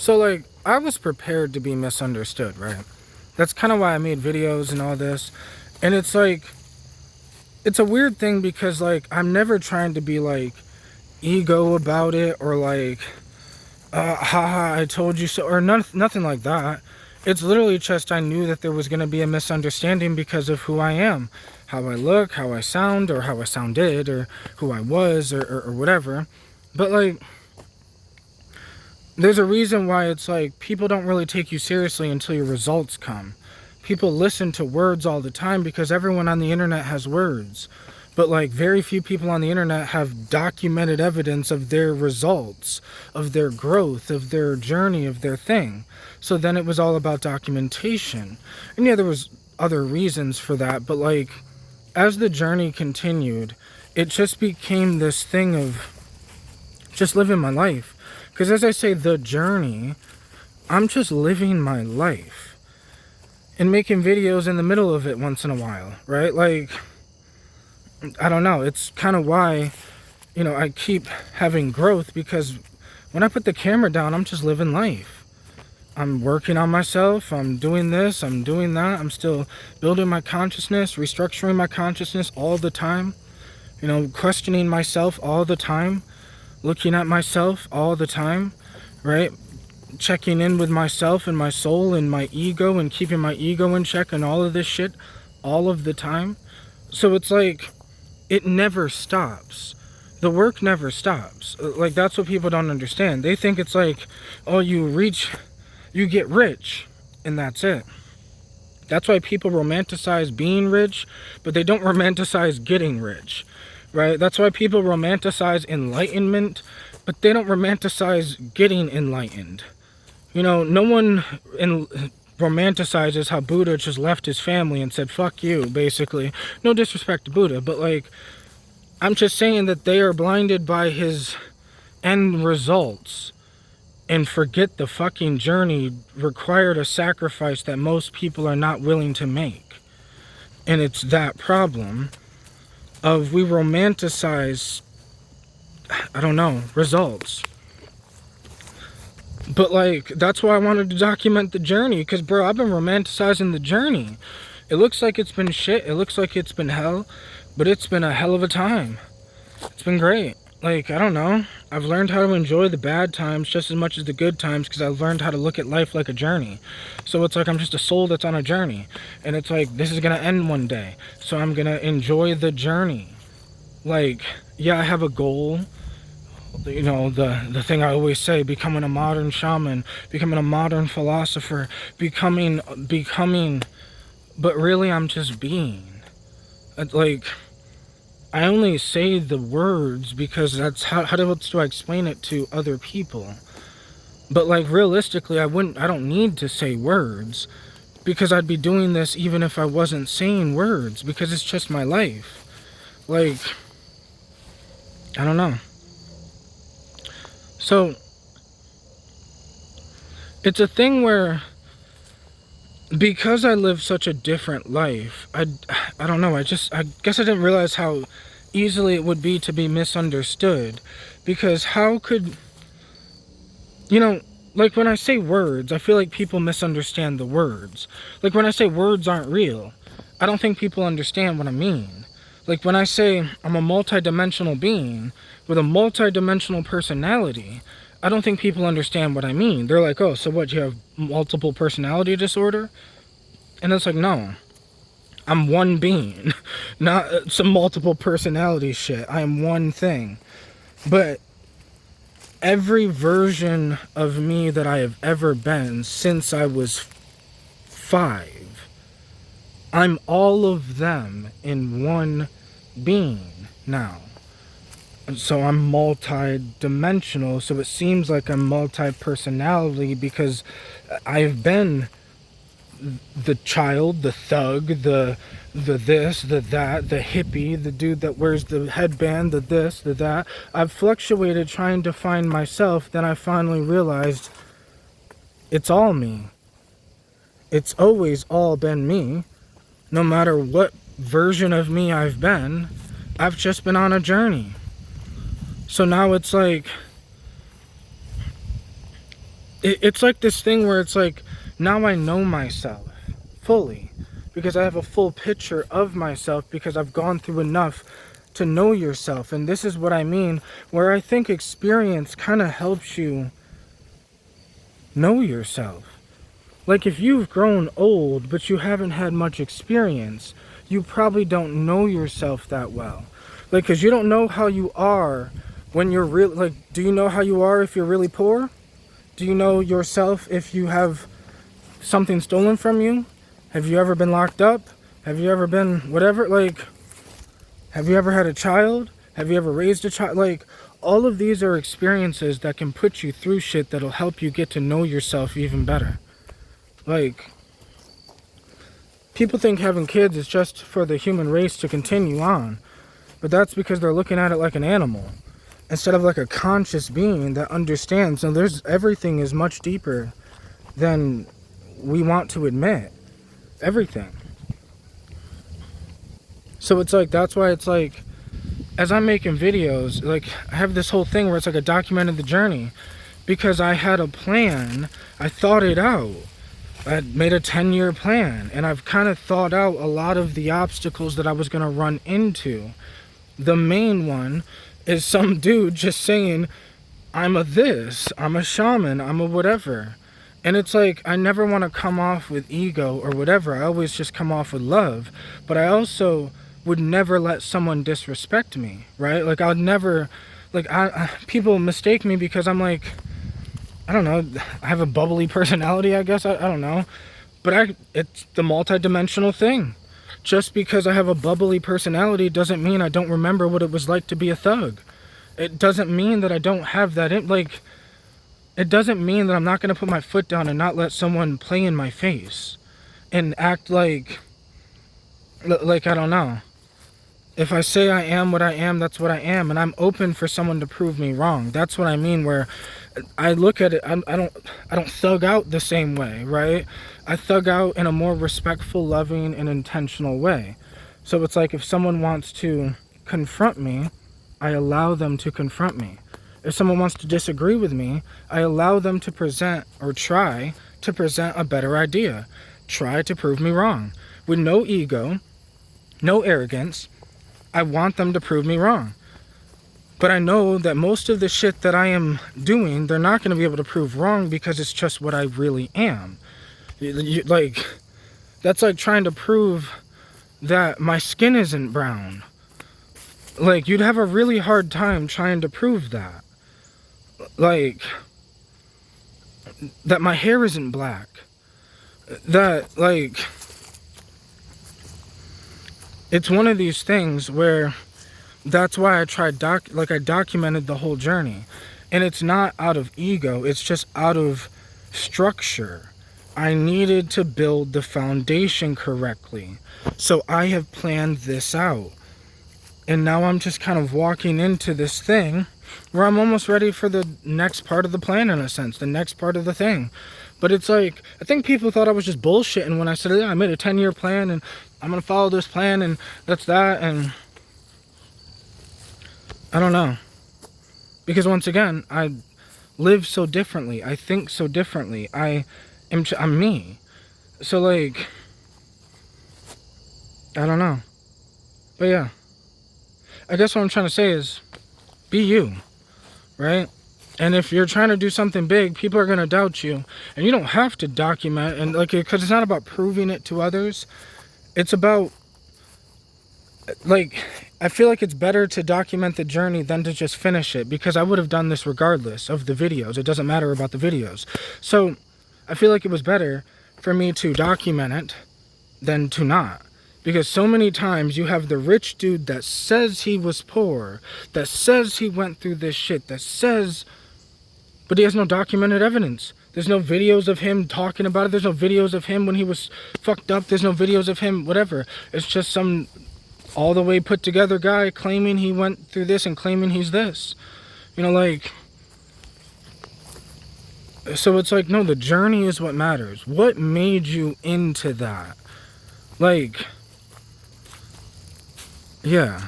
So, like, I was prepared to be misunderstood, right? That's kind of why I made videos and all this. And it's like, it's a weird thing because, like, I'm never trying to be, like, ego about it or, like, haha, I told you so, or nothing like that. It's literally just I knew that there was going to be a misunderstanding because of who I am, how I look, how I sound, or how I sounded, or who I was, or whatever. But, like, there's a reason why it's like people don't really take you seriously until your results come. People listen to words all the time because everyone on the internet has words. But like very few people on the internet have documented evidence of their results, of their growth, of their journey, of their thing. So then it was all about documentation. And yeah, there was other reasons for that, but like as the journey continued, it just became this thing of just living my life. Because as I say, the journey, I'm just living my life and making videos in the middle of it once in a while, right? Like, I don't know. It's kind of why, I keep having growth because when I put the camera down, I'm just living life. I'm working on myself. I'm doing this. I'm doing that. I'm still building my consciousness, restructuring my consciousness all the time, questioning myself all the time, looking at myself all the time, right? Checking in with myself and my soul and my ego and keeping my ego in check and all of this shit all of the time. So it's like, it never stops. The work never stops. Like, that's what people don't understand. They think it's like, oh, you get rich, and that's it. That's why people romanticize being rich, but they don't romanticize getting rich, right? That's why people romanticize enlightenment, but they don't romanticize getting enlightened. No one romanticizes how Buddha just left his family and said, fuck you, basically. No disrespect to Buddha, but like, I'm just saying that they are blinded by his end results and forget the fucking journey required a sacrifice that most people are not willing to make. And it's that problem of we romanticize, I don't know, results. But like, that's why I wanted to document the journey, because bro, I've been romanticizing the journey. It looks like it's been shit, it looks like it's been hell, but it's been a hell of a time. It's been great. Like, I don't know, I've learned how to enjoy the bad times just as much as the good times because I've learned how to look at life like a journey. So it's like I'm just a soul that's on a journey, and it's like this is gonna end one day, so I'm gonna enjoy the journey. Like, yeah, I have a goal, the thing I always say, becoming a modern shaman, becoming a modern philosopher, becoming, but really I'm just being. Like, I only say the words because that's how else do I explain it to other people? But like, realistically, I don't need to say words because I'd be doing this even if I wasn't saying words because it's just my life. Like, I don't know. So it's a thing where because I live such a different life, I don't know, I guess I didn't realize how easily it would be to be misunderstood. Because how could, like when I say words, I feel like people misunderstand the words. Like when I say words aren't real, I don't think people understand what I mean. Like when I say I'm a multidimensional being with a multidimensional personality, I don't think people understand what I mean. They're like, oh, so what, you have multiple personality disorder? And it's like, no, I'm one being, not some multiple personality shit. I am one thing. But every version of me that I have ever been since I was 5, I'm all of them in one being now. So I'm multi-dimensional, so it seems like I'm multi-personality because I've been the child, the thug, the this, the that, the hippie, the dude that wears the headband, the this, the that. I've fluctuated trying to find myself, then I finally realized it's all me. It's always all been me. No matter what version of me I've been, I've just been on a journey. So now it's like, it's like this thing where it's like, now I know myself fully because I have a full picture of myself because I've gone through enough to know yourself. And this is what I mean, where I think experience kind of helps you know yourself. Like if you've grown old but you haven't had much experience, you probably don't know yourself that well. Like, because you don't know how you are when you're real. Like, do you know how you are if you're really poor? Do you know yourself if you have something stolen from you? Have you ever been locked up? Have you ever been whatever? Like, have you ever had a child? Have you ever raised a child? Like, all of these are experiences that can put you through shit that'll help you get to know yourself even better. Like, people think having kids is just for the human race to continue on. But that's because they're looking at it like an animal instead of like a conscious being that understands. And everything is much deeper than we want to admit. Everything. So it's like, that's why it's like, as I'm making videos, like I have this whole thing where it's like I documented the journey because I had a plan. I thought it out. I had made a 10-year plan and I've kind of thought out a lot of the obstacles that I was going to run into. The main one is some dude just saying, I'm a this, I'm a shaman, I'm a whatever. And it's like, I never want to come off with ego or whatever. I always just come off with love. But I also would never let someone disrespect me, right? Like, I would never, like, people mistake me because I'm like, I don't know, I have a bubbly personality, I guess. I don't know. But it's the multidimensional thing. Just because I have a bubbly personality doesn't mean I don't remember what it was like to be a thug. It doesn't mean that I don't have that it doesn't mean that I'm not going to put my foot down and not let someone play in my face and act like I don't know. If I say I am what I am, that's what I am, and I'm open for someone to prove me wrong. That's what I mean, where I look at it, I don't thug out the same way, right? I thug out in a more respectful, loving, and intentional way. So it's like if someone wants to confront me, I allow them to confront me. If someone wants to disagree with me, I allow them to present or try to present a better idea. Try to prove me wrong. With no ego, no arrogance, I want them to prove me wrong. But I know that most of the shit that I am doing, they're not going to be able to prove wrong because it's just what I really am. Like, that's like trying to prove that my skin isn't brown. Like, you'd have a really hard time trying to prove that. Like, that my hair isn't black. That, like, it's one of these things where that's why I I documented the whole journey. And it's not out of ego, it's just out of structure. I needed to build the foundation correctly. So I have planned this out. And now I'm just kind of walking into this thing where I'm almost ready for the next part of the plan, in a sense, the next part of the thing. But it's like, I think people thought I was just bullshitting when I said, yeah, I made a 10-year plan and I'm going to follow this plan and that's that. And I don't know. Because once again, I live so differently. I think so differently. I'm me. So like, I don't know. But yeah. I guess what I'm trying to say is, be you, right? And if you're trying to do something big, people are going to doubt you. And you don't have to document, and like, because it's not about proving it to others. It's about, like, I feel like it's better to document the journey than to just finish it, because I would have done this regardless of the videos. It doesn't matter about the videos. So I feel like it was better for me to document it than to not. Because so many times you have the rich dude that says he was poor, that says he went through this shit, that says, but he has no documented evidence. There's no videos of him talking about it. There's no videos of him when he was fucked up. There's no videos of him, whatever. It's just some all the way put together guy claiming he went through this and claiming he's this. You know, like, so it's like, no, the journey is what matters. What made you into that? Like, yeah.